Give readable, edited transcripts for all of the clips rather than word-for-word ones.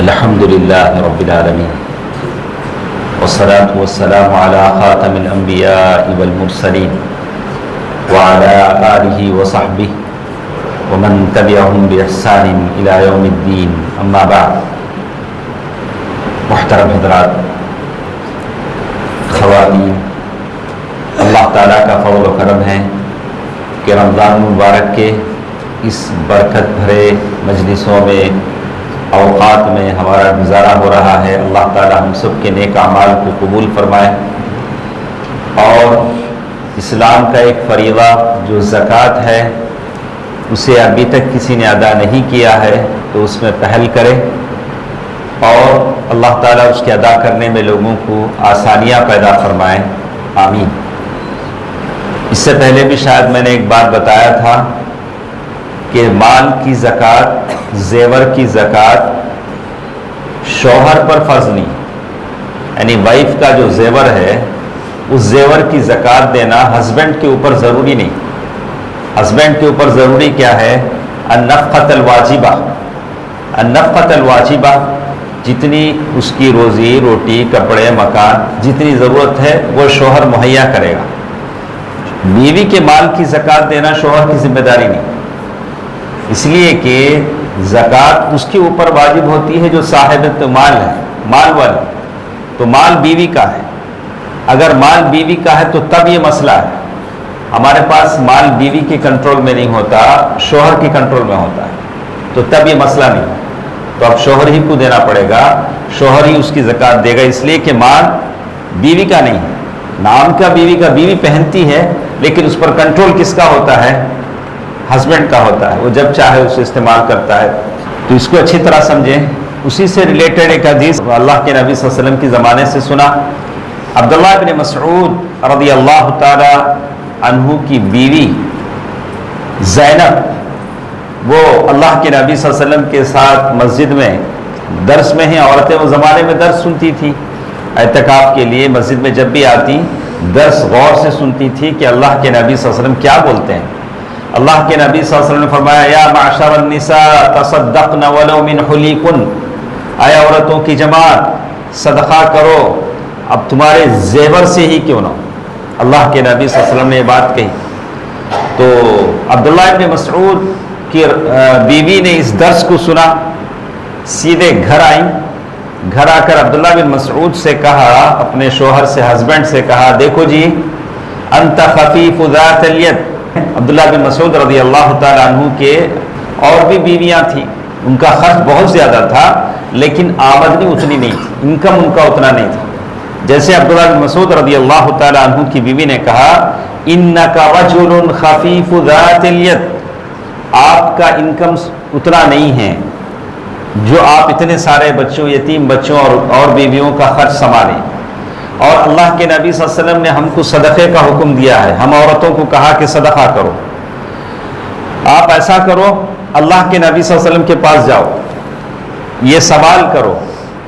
الحمد لله رب العالمين والصلاة والسلام على خاتم الأنبياء والمرسلين وعلى آله وصحبه ومن تبعهم بإحسان إلى يوم الدين أما بعد. محترم حضرات، خواتین، اللہ تعالیٰ کا فضل و کرم ہے کہ رمضان مبارک کے اس برکت بھرے مجلسوں میں، اوقات میں ہمارا گزارا ہو رہا ہے. اللہ تعالیٰ ہم سب کے نیک اعمال کو قبول فرمائے، اور اسلام کا ایک فریضہ جو زکوٰۃ ہے اسے ابھی تک کسی نے ادا نہیں کیا ہے تو اس میں پہل کرے، اور اللہ تعالیٰ اس کے ادا کرنے میں لوگوں کو آسانیاں پیدا فرمائے. آمین. اس سے پہلے بھی شاید میں نے ایک بات بتایا تھا کہ مال کی زکوٰۃ، زیور کی زکوٰۃ شوہر پر فرض نہیں، یعنی وائف کا جو زیور ہے اس زیور کی زکوٰۃ دینا ہسبینڈ کے اوپر ضروری نہیں. ہسبینڈ کے اوپر ضروری کیا ہے؟ النفقۃ الواجبہ. النفقۃ الواجبہ، جتنی اس کی روزی روٹی، کپڑے، مکان، جتنی ضرورت ہے وہ شوہر مہیا کرے گا. بیوی کے مال کی زکوٰۃ دینا شوہر کی ذمہ داری نہیں، اس لیے کہ زکوٰۃ اس کے اوپر واجب ہوتی ہے جو صاحبۃ مال ہے، مال والی. تو مال بیوی کا ہے. اگر مال بیوی کا ہے تو تب یہ مسئلہ ہے. ہمارے پاس مال بیوی کے کنٹرول میں نہیں ہوتا، شوہر کے کنٹرول میں ہوتا ہے، تو تب یہ مسئلہ نہیں. تو اب شوہر ہی کو دینا پڑے گا، شوہر ہی اس کی زکوٰۃ دے گا، اس لیے کہ مال بیوی کا نہیں ہے. نام کا بیوی کا، بیوی پہنتی ہے لیکن اس پر کنٹرول کس کا ہوتا ہے؟ ہسبینڈ کا ہوتا ہے. وہ جب چاہے اسے استعمال کرتا ہے. تو اس کو اچھی طرح سمجھیں. اسی سے ریلیٹڈ ایک حدیث اللہ کے نبی صلی اللہ علیہ وسلم کے زمانے سے سنا. عبداللہ بن مسعود رضی اللہ تعالی عنہ کی بیوی زینب، وہ اللہ کے نبی صلی اللہ علیہ وسلم کے ساتھ مسجد میں درس میں ہیں. عورتیں اس زمانے میں درس سنتی تھی اعتکاف کے لیے. مسجد میں جب بھی آتی درس غور سے سنتی تھی کہ اللہ کے نبی صلی اللہ علیہ وسلم کیا بولتے ہیں. اللہ کے نبی صلی اللہ علیہ وسلم نے فرمایا، یا معشر النساء تصدقن ولو من حلیکن، اے عورتوں کی جماعت صدقہ کرو اب تمہارے زیور سے ہی کیوں نہ. اللہ کے نبی صلی اللہ علیہ وسلم نے یہ بات کہی. تو عبداللہ ابن مسعود کی بیوی نے اس درس کو سنا، سیدھے گھر آئیں. گھر آ کر عبداللہ بن مسعود سے کہا، اپنے شوہر سے، ہسبینڈ سے کہا، دیکھو جی، انت خفیف ذات الید. عبداللہ بن مسعود رضی اللہ تعالیٰ عنہ کے اور بھی بیویاں تھیں، ان کا خرچ بہت زیادہ تھا لیکن آمدنی اتنی نہیں تھی، انکم ان کا اتنا نہیں تھا. جیسے عبداللہ بن مسعود رضی اللہ تعالیٰ عنہ کی بیوی نے کہا، انک رجل خفیف ذات الید، آپ کا انکم اتنا نہیں ہے جو آپ اتنے سارے بچوں، یتیم بچوں اور بیویوں کا خرچ سنبھالیں. اور اللہ کے نبی صلی اللہ علیہ وسلم نے ہم کو صدقے کا حکم دیا ہے. ہم عورتوں کو کہا کہ صدقہ کرو. آپ ایسا کرو، اللہ کے نبی صلی اللہ علیہ وسلم کے پاس جاؤ، یہ سوال کرو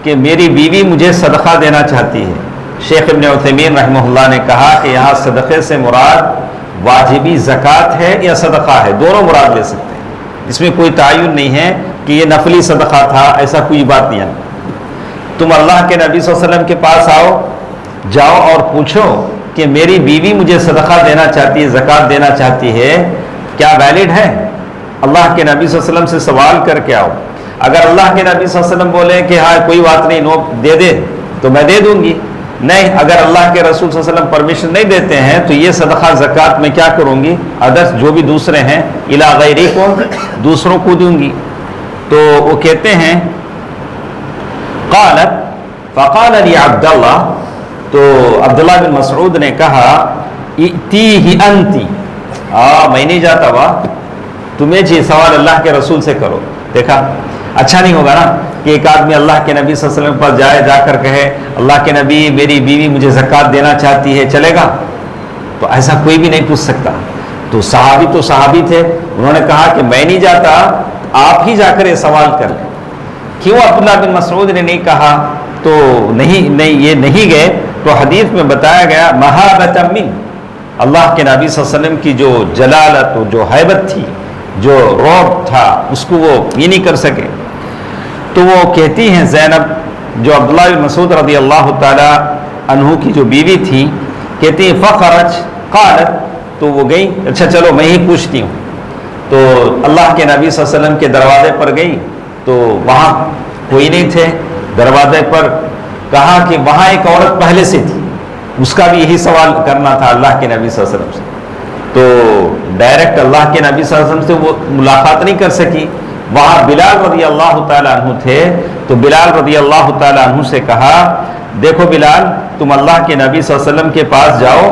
کہ میری بیوی مجھے صدقہ دینا چاہتی ہے. شیخ ابن عثیمین رحمہ اللہ نے کہا کہ یہاں صدقے سے مراد واجبی زکوٰۃ ہے یا صدقہ ہے، دونوں مراد لے سکتے ہیں. اس میں کوئی تعین نہیں ہے کہ یہ نفلی صدقہ تھا، ایسا کوئی بات نہیں ہے. تم اللہ کے نبی صلی اللہ علیہ وسلم کے پاس جاؤ اور پوچھو کہ میری بیوی مجھے صدقہ دینا چاہتی ہے، زکوٰۃ دینا چاہتی ہے، کیا ویلڈ ہے؟ اللہ کے نبی صلی اللہ علیہ وسلم سے سوال کر کے آؤ. اگر اللہ کے نبی صلی اللہ علیہ وسلم بولے کہ ہاں کوئی بات نہیں، نو دے دے، تو میں دے دوں گی. نہیں، اگر اللہ کے رسول صلی اللہ علیہ وسلم پرمیشن نہیں دیتے ہیں تو یہ صدقہ زکوٰۃ میں کیا کروں گی؟ ادرس جو بھی دوسرے ہیں، الی غیری کو، دوسروں کو دوں گی. تو وہ کہتے ہیں، قالت فقال لی عبداللہ، تو عبداللہ بن مسعود نے کہا، ائتیہ انتی، میں نہیں جاتا، تمہیں جی سوال اللہ کے رسول سے کرو. دیکھا، اچھا نہیں ہوگا نا کہ ایک آدمی اللہ کے نبی صلی اللہ علیہ وسلم پر جائے، جا کر کہے اللہ کے نبی میری بیوی مجھے زکوٰۃ دینا چاہتی ہے، چلے گا؟ تو ایسا کوئی بھی نہیں پوچھ سکتا. تو صحابی تھے، انہوں نے کہا کہ میں نہیں جاتا، آپ ہی جا کر یہ سوال کر لیں. کیوں عبداللہ بن مسعود نے نہیں کہا؟ تو نہیں یہ نہیں گئے. تو حدیث میں بتایا گیا، مہابۃ من، اللہ کے نبی صلی اللہ علیہ وسلم کی جو جلالت و جو ہیبت تھی، جو رعب تھا، اس کو وہ یہ نہیں کر سکے. تو وہ کہتی ہیں زینب جو عبداللہ بن مسعود رضی اللہ تعالی عنہ کی جو بیوی تھی، کہتی ہیں فخرج قالت، تو وہ گئی، اچھا چلو میں ہی پوچھتی ہوں، تو اللہ کے نبی صلی اللہ علیہ وسلم کے دروازے پر گئی تو وہاں کوئی نہیں تھے، دروازے پر کہا کہ وہاں ایک عورت پہلے سے تھی، اس کا بھی یہی سوال کرنا تھا اللہ کے نبی صلی اللہ علیہ وسلم سے، تو ڈائریکٹ اللہ کے نبی صلی اللہ علیہ وسلم سے وہ ملاقات نہیں کر سکی، وہاں بلال رضی اللہ تعالیٰ عنہ تھے، تو بلال رضی اللہ تعالیٰ عنہ سے کہا دیکھو بلال، تم اللہ کے نبی صلی اللہ علیہ وسلم کے پاس جاؤ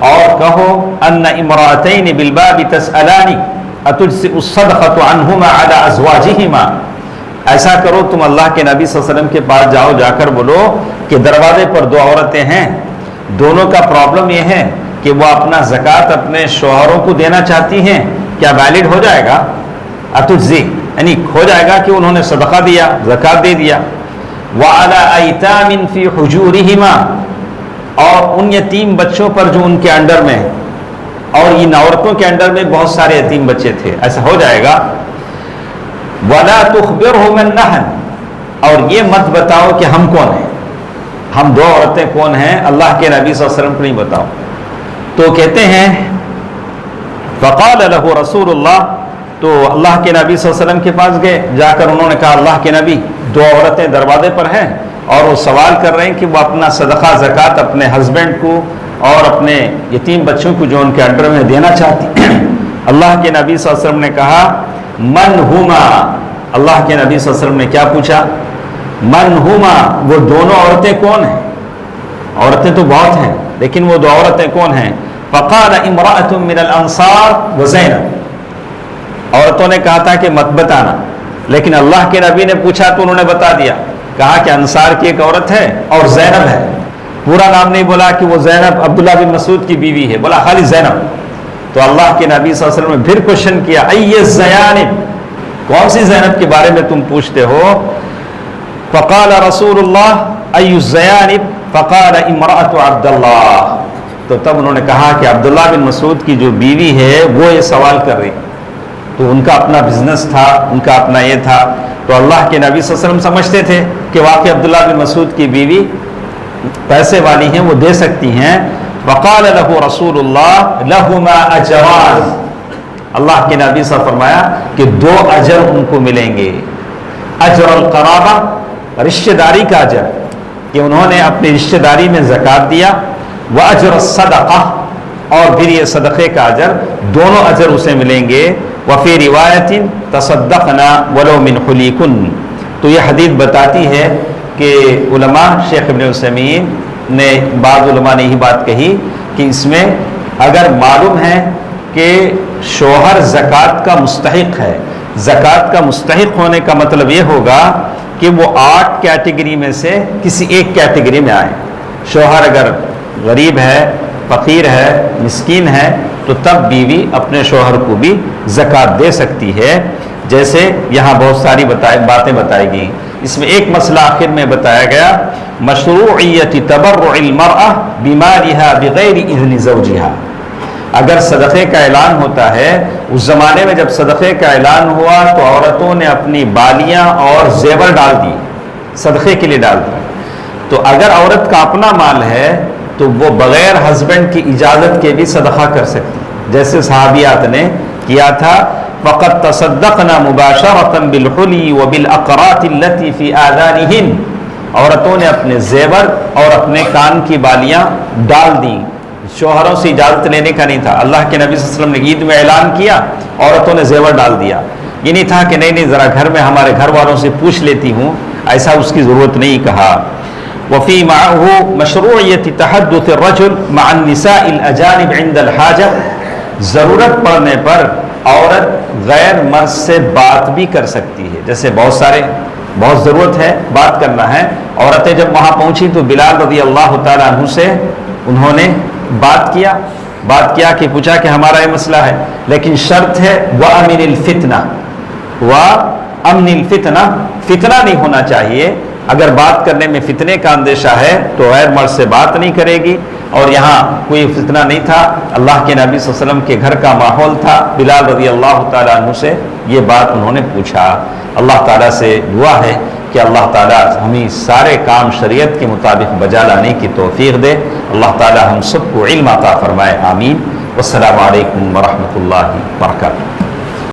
اور کہو ان امرأتین بالباب تسألانی اتجزئ الصدقۃ عنہما علی ازواجہما، ایسا کرو تم اللہ کے نبی صلی اللہ علیہ وسلم کے پاس جاؤ، جا کر بولو کہ دروازے پر دو عورتیں ہیں، دونوں کا پرابلم یہ ہے کہ وہ اپنا زکوٰۃ اپنے شوہروں کو دینا چاہتی ہیں، کیا ویلڈ ہو جائے گا؟ اتجزی یعنی ہو جائے گا کہ انہوں نے صدقہ دیا، زکوٰۃ دے دیا، وعلی ایتام فی حجورہما، اور ان یتیم بچوں پر جو ان کے انڈر میں، اور ان عورتوں کے انڈر میں بہت سارے یتیم بچے تھے، ایسا ہو جائے گا، ولا تخبرہم النحن، اور یہ مت بتاؤ کہ ہم کون ہیں، ہم دو عورتیں کون ہیں، اللہ کے نبی صلی اللہ علیہ وسلم کو نہیں بتاؤ۔ تو کہتے ہیں فقال له رسول اللہ، تو اللہ کے نبی صلی اللہ علیہ وسلم کے پاس گئے، جا کر انہوں نے کہا اللہ کے نبی دو عورتیں دروازے پر ہیں اور وہ سوال کر رہے ہیں کہ وہ اپنا صدقہ زکوٰۃ اپنے ہسبینڈ کو اور اپنے یتیم بچوں کو جو ان کے انڈر میں دینا چاہتی ہیں۔ اللہ کے نبی صلی اللہ علیہ وسلم نے کہا من ہما، اللہ کے نبی صلی اللہ علیہ وسلم نے کیا پوچھا؟ من ہما، وہ دونوں عورتیں کون ہیں؟ عورتیں تو بہت ہیں لیکن وہ دو عورتیں کون ہیں؟ فقال امرأۃ من الانصار وزینب، عورتوں نے کہا تھا کہ مت بتانا، لیکن اللہ کے نبی نے پوچھا تو انہوں نے بتا دیا، کہا کہ انصار کی ایک عورت ہے اور زینب ہے، پورا نام نہیں بولا کہ وہ زینب عبداللہ بن مسعود کی بیوی ہے، بولا خالی زینب۔ تو اللہ کے نبی صلی اللہ علیہ وسلم نے پھر کوشچن کیا ای الزیانب، کون سی زینب کے بارے میں تم پوچھتے ہو؟ فقال رسول اللہ ای الزیانب، فقال امرأۃ عبداللہ، تو تب انہوں نے کہا کہ عبداللہ بن مسعود کی جو بیوی ہے وہ یہ سوال کر رہی، تو ان کا اپنا بزنس تھا، ان کا اپنا یہ تھا، تو اللہ کے نبی صلی اللہ علیہ وسلم سمجھتے تھے کہ واقعی عبداللہ بن مسعود کی بیوی پیسے والی ہیں، وہ دے سکتی ہیں۔ وقال له رسول اللہ لہما اجران، اللہ کے نبی صلی اللہ علیہ وسلم فرمایا کہ دو اجر ان کو ملیں گے، اجر القرابہ، رشتہ داری کا اجر کہ انہوں نے اپنی رشتہ داری میں زکوٰۃ دیا، واجر الصدقہ، اور پھر یہ صدقے کا اجر، دونوں اجر اسے ملیں گے۔ وفی روایت تصدقنا ولو من حلیکن، تو یہ حدیث بتاتی ہے کہ علماء شیخ ابن عثیمین نے، بعض علماء نے یہی بات کہی کہ اس میں اگر معلوم ہے کہ شوہر زکوٰۃ کا مستحق ہے، زکوٰۃ کا مستحق ہونے کا مطلب یہ ہوگا کہ وہ 8 کیٹیگری میں سے کسی ایک کیٹیگری میں آئے، شوہر اگر غریب ہے، فقیر ہے، مسکین ہے، تو تب بیوی اپنے شوہر کو بھی زکوٰۃ دے سکتی ہے، جیسے یہاں بہت ساری باتیں بتائی گئیں۔ اس میں ایک مسئلہ آخر میں بتایا گیا، مشروعیت تبرع المرأة بمالها بغیر اذن زوجها، اگر صدقے کا اعلان ہوتا ہے، اس زمانے میں جب صدقے کا اعلان ہوا تو عورتوں نے اپنی بالیاں اور زیور ڈال دی، صدقے کے لیے ڈال دی، تو اگر عورت کا اپنا مال ہے تو وہ بغیر ہسبینڈ کی اجازت کے بھی صدقہ کر سکتی، جیسے صحابیات نے کیا تھا، فقد تصدقنا مباشرۃ بالحلی وبالاقراط التي في آذانهن، عورتوں نے اپنے زیور اور اپنے کان کی بالیاں ڈال دیں، شوہروں سے اجازت لینے کا نہیں تھا۔ اللہ کے نبی صلی اللہ علیہ وسلم نے عید میں اعلان کیا، عورتوں نے زیور ڈال دیا، یہ نہیں تھا کہ نہیں ذرا گھر میں ہمارے گھر والوں سے پوچھ لیتی ہوں، ایسا اس کی ضرورت نہیں کہا۔ وفی معه مشروعیت تحدث الرجل مع النساء الاجانب عند الحاجہ، ضرورت پڑنے پر عورت غیر مرد سے بات بھی کر سکتی ہے، جیسے بہت ضرورت ہے، بات کرنا ہے، عورتیں جب وہاں پہنچی تو بلال رضی اللہ تعالیٰ عنہ سے انہوں نے بات کیا کہ پوچھا کہ ہمارا یہ مسئلہ ہے، لیکن شرط ہے وَأَمِنِ الْفِتْنَةِ، وَأَمْنِ الْفِتْنَةِ، فتنہ نہیں ہونا چاہیے، اگر بات کرنے میں فتنے کا اندیشہ ہے تو غیر مرد سے بات نہیں کرے گی، اور یہاں کوئی فتنہ نہیں تھا، اللہ کے نبی صلی اللہ علیہ وسلم کے گھر کا ماحول تھا، بلال رضی اللہ تعالیٰ عنہ سے یہ بات انہوں نے پوچھا۔ اللہ تعالیٰ سے دعا ہے کہ اللہ تعالیٰ ہمیں سارے کام شریعت کے مطابق بجا لانے کی توفیق دے. اللہ تعالیٰ ہم سب کو علم عطا فرمائے. آمین. والسلام علیکم ورحمۃ اللہ وبرکاتہ.